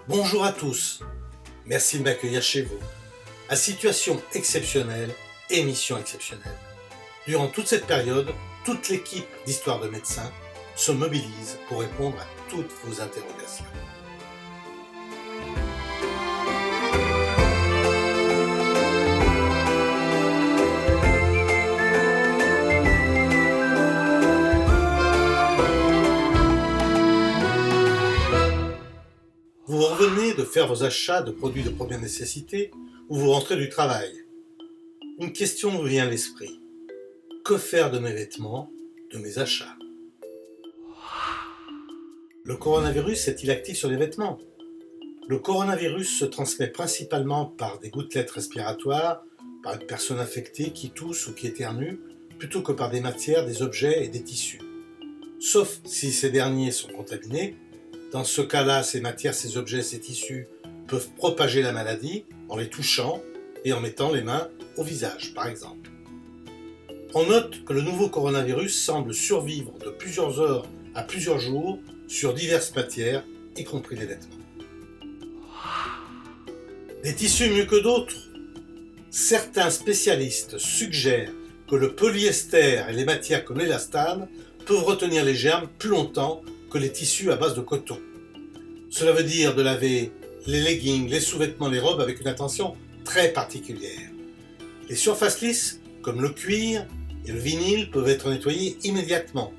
Bonjour à tous, merci de m'accueillir chez vous. À situation exceptionnelle, émission exceptionnelle. Durant toute cette période, toute l'équipe d'Histoire de médecins se mobilise pour répondre à toutes vos interrogations. Vous revenez de faire vos achats de produits de première nécessité ou vous rentrez du travail. Une question vous vient à l'esprit. Que faire de mes vêtements, de mes achats? Le coronavirus est-il actif sur les vêtements? Le coronavirus se transmet principalement par des gouttelettes respiratoires, par une personne infectée qui tousse ou qui éternue, plutôt que par des matières, des objets et des tissus. Sauf si ces derniers sont contaminés. Dans ce cas-là, ces matières, ces objets, ces tissus peuvent propager la maladie en les touchant et en mettant les mains au visage, par exemple. On note que le nouveau coronavirus semble survivre de plusieurs heures à plusieurs jours sur diverses matières, y compris les vêtements. Des tissus mieux que d'autres? Certains spécialistes suggèrent que le polyester et les matières comme l'élastane peuvent retenir les germes plus longtemps que les tissus à base de coton. Cela veut dire de laver les leggings, les sous-vêtements, les robes avec une attention très particulière. Les surfaces lisses, comme le cuir et le vinyle, peuvent être nettoyées immédiatement.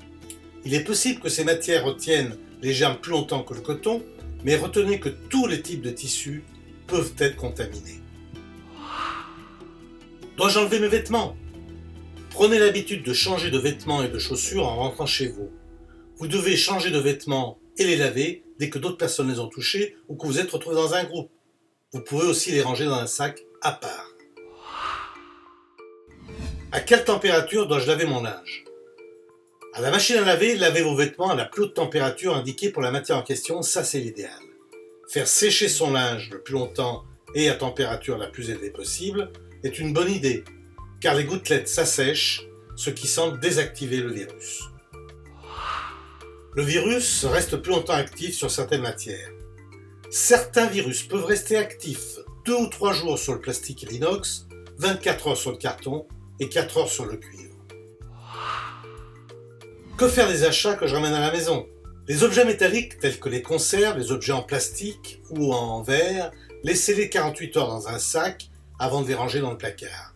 Il est possible que ces matières retiennent les germes plus longtemps que le coton, mais retenez que tous les types de tissus peuvent être contaminés. Dois-je enlever mes vêtements? Prenez l'habitude de changer de vêtements et de chaussures en rentrant chez vous. Vous devez changer de vêtements et les laver dès que d'autres personnes les ont touchés ou que vous êtes retrouvé dans un groupe. Vous pouvez aussi les ranger dans un sac à part. À quelle température dois-je laver mon linge? À la machine à laver, lavez vos vêtements à la plus haute température indiquée pour la matière en question, ça c'est l'idéal. Faire sécher son linge le plus longtemps et à température la plus élevée possible est une bonne idée, car les gouttelettes s'assèchent, ce qui semble désactiver le virus. Le virus reste plus longtemps actif sur certaines matières. Certains virus peuvent rester actifs 2 ou 3 jours sur le plastique et l'inox, 24 heures sur le carton et 4 heures sur le cuivre. Que faire des achats que je ramène à la maison? Les objets métalliques tels que les conserves, les objets en plastique ou en verre, laissez-les 48 heures dans un sac avant de les ranger dans le placard.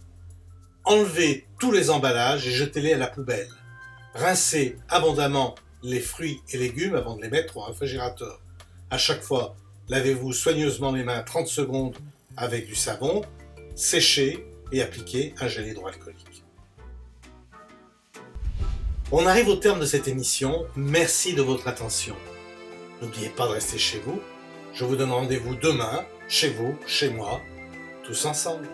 Enlevez tous les emballages et jetez-les à la poubelle. Rincez abondamment les fruits et légumes avant de les mettre au réfrigérateur. À chaque fois, lavez-vous soigneusement les mains 30 secondes avec du savon, séchez et appliquez un gel hydroalcoolique. On arrive au terme de cette émission. Merci de votre attention. N'oubliez pas de rester chez vous. Je vous donne rendez-vous demain, chez vous, chez moi, tous ensemble.